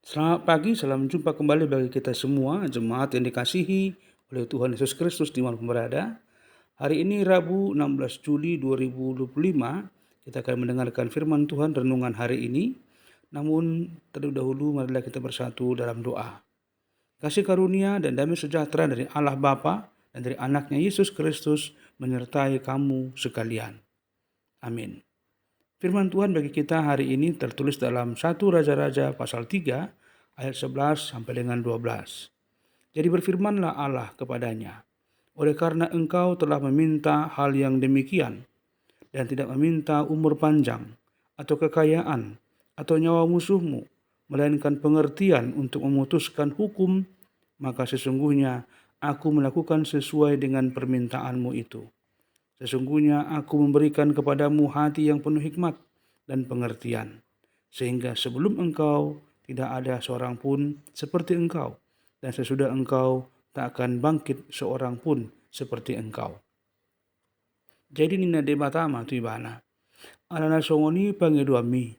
Selamat pagi, salam jumpa kembali bagi kita semua, jemaat yang dikasihi oleh Tuhan Yesus Kristus dimanapun berada. Hari ini Rabu 16 Juli 2025, kita akan mendengarkan firman Tuhan renungan hari ini. Namun terlebih dahulu marilah kita bersatu dalam doa. Kasih karunia dan damai sejahtera dari Allah Bapa dan dari anaknya Yesus Kristus menyertai kamu sekalian. Amin. Firman Tuhan bagi kita hari ini tertulis dalam 1 Raja-Raja pasal 3 ayat 11 sampai dengan 12. Jadi berfirmanlah Allah kepadanya, oleh karena engkau telah meminta hal yang demikian dan tidak meminta umur panjang atau kekayaan atau nyawa musuhmu, melainkan pengertian untuk memutuskan hukum, maka sesungguhnya aku melakukan sesuai dengan permintaanmu itu. Sesungguhnya aku memberikan kepadamu hati yang penuh hikmat dan pengertian, sehingga sebelum engkau tidak ada seorang pun seperti engkau, dan sesudah engkau tak akan bangkit seorang pun seperti engkau. Jadi nina debatama tu ibana. Alana songoni pangido ami.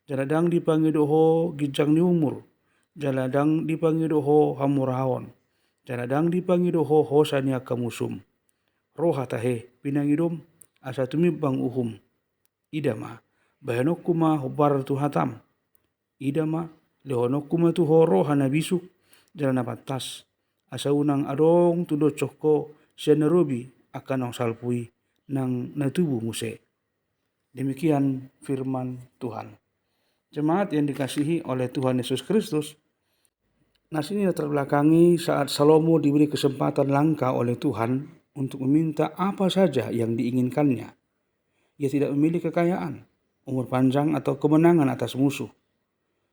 Jaladang dipangido ho gijang ni umur. Jaladang dipangido ho hamuraon. Jaladang dipangido ho hosania kamusum. Roha tahe pinangidom asa tumibang uhum. Idama bahanokuma hobar tu hatam. Idama lehonokuma tu horo hanabisuk jalan apatas. Asa unang adong tudo coko senarobi akan ang salpui nang natubu muse. Demikian firman Tuhan. Jemaat yang dikasihi oleh Tuhan Yesus Kristus, nas ini terbelakangi saat Salomo diberi kesempatan langka oleh Tuhan untuk meminta apa saja yang diinginkannya. Ia tidak memilih kekayaan, umur panjang atau kemenangan atas musuh.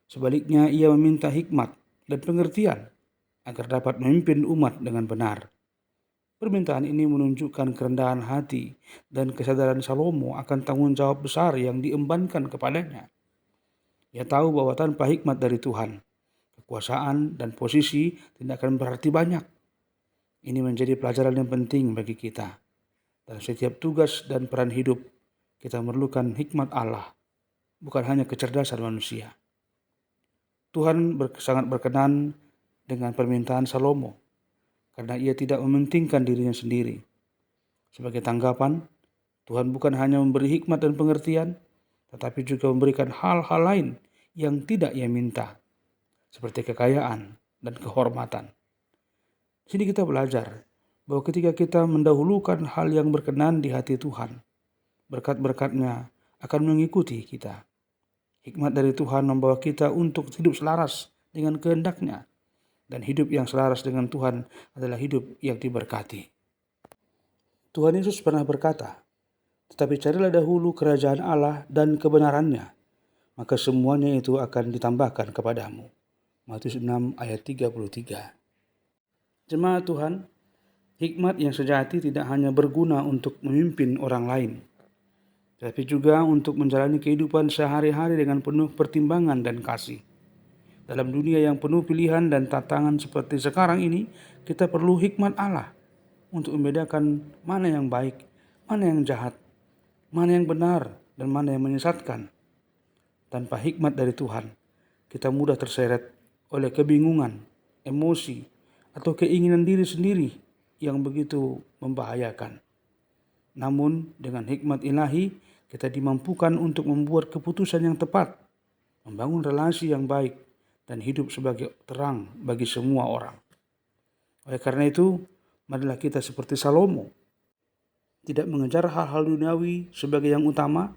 Sebaliknya ia meminta hikmat dan pengertian agar dapat memimpin umat dengan benar. Permintaan ini menunjukkan kerendahan hati dan kesadaran Salomo akan tanggung jawab besar yang diembankan kepadanya. Ia tahu bahwa tanpa hikmat dari Tuhan, kekuasaan dan posisi tidak akan berarti banyak. Ini menjadi pelajaran yang penting bagi kita. Dalam setiap tugas dan peran hidup, kita memerlukan hikmat Allah, bukan hanya kecerdasan manusia. Tuhan sangat berkenan dengan permintaan Salomo, karena ia tidak mementingkan dirinya sendiri. Sebagai tanggapan, Tuhan bukan hanya memberi hikmat dan pengertian, tetapi juga memberikan hal-hal lain yang tidak ia minta, seperti kekayaan dan kehormatan. Di sini kita belajar bahwa ketika kita mendahulukan hal yang berkenan di hati Tuhan, berkat-berkatnya akan mengikuti kita. Hikmat dari Tuhan membawa kita untuk hidup selaras dengan kehendaknya, dan hidup yang selaras dengan Tuhan adalah hidup yang diberkati. Tuhan Yesus pernah berkata, tetapi carilah dahulu kerajaan Allah dan kebenarannya, maka semuanya itu akan ditambahkan kepadamu. Matius 6 ayat 33. Jemaat Tuhan, hikmat yang sejati tidak hanya berguna untuk memimpin orang lain, tetapi juga untuk menjalani kehidupan sehari-hari dengan penuh pertimbangan dan kasih. Dalam dunia yang penuh pilihan dan tantangan seperti sekarang ini, kita perlu hikmat Allah untuk membedakan mana yang baik, mana yang jahat, mana yang benar, dan mana yang menyesatkan. Tanpa hikmat dari Tuhan, kita mudah terseret oleh kebingungan, emosi, atau keinginan diri sendiri yang begitu membahayakan. Namun dengan hikmat ilahi, kita dimampukan untuk membuat keputusan yang tepat, membangun relasi yang baik, dan hidup sebagai terang bagi semua orang. Oleh karena itu, marilah kita seperti Salomo, tidak mengejar hal-hal duniawi sebagai yang utama,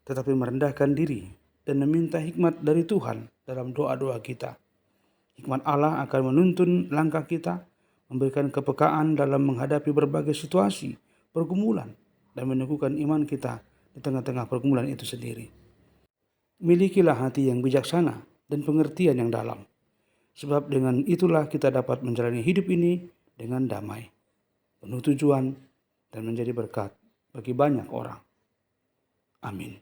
tetapi merendahkan diri dan meminta hikmat dari Tuhan dalam doa-doa kita. Hikmat Allah akan menuntun langkah kita, memberikan kepekaan dalam menghadapi berbagai situasi, pergumulan, dan meneguhkan iman kita di tengah-tengah pergumulan itu sendiri. Milikilah hati yang bijaksana dan pengertian yang dalam, sebab dengan itulah kita dapat menjalani hidup ini dengan damai, penuh tujuan, dan menjadi berkat bagi banyak orang. Amin.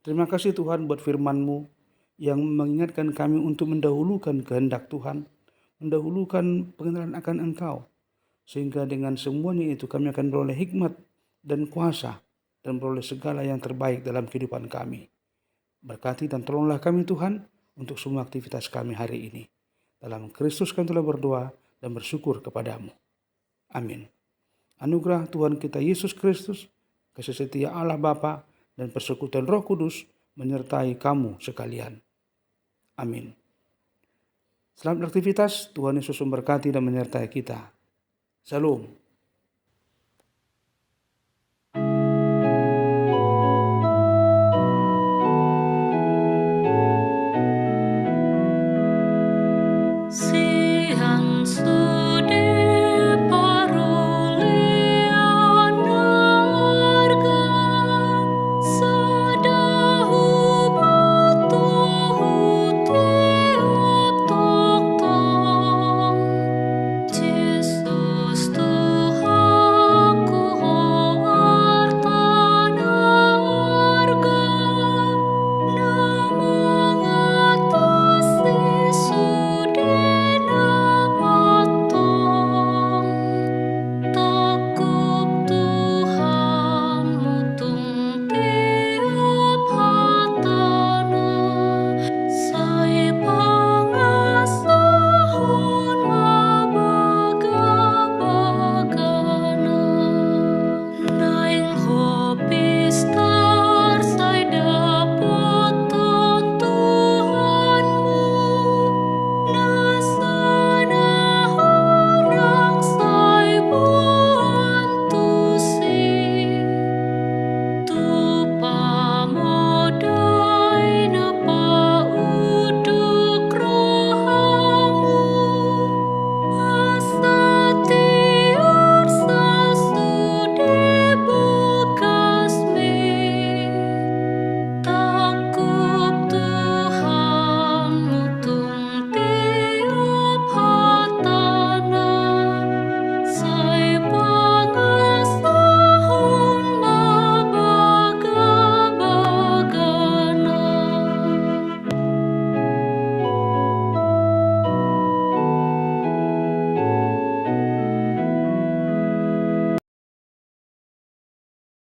Terima kasih Tuhan buat firman-Mu yang mengingatkan kami untuk mendahulukan kehendak Tuhan, mendahulukan pengenalan akan Engkau, sehingga dengan semuanya itu kami akan beroleh hikmat dan kuasa dan beroleh segala yang terbaik dalam kehidupan kami. Berkati dan tolonglah kami Tuhan untuk semua aktivitas kami hari ini. Dalam Kristus kami telah berdoa dan bersyukur kepadamu. Amin. Anugerah Tuhan kita Yesus Kristus, kasih setia Allah Bapa, dan persekutuan Roh Kudus menyertai kamu sekalian. Amin. Selamat aktivitas, Tuhan Yesus memberkati dan menyertai kita. Shalom.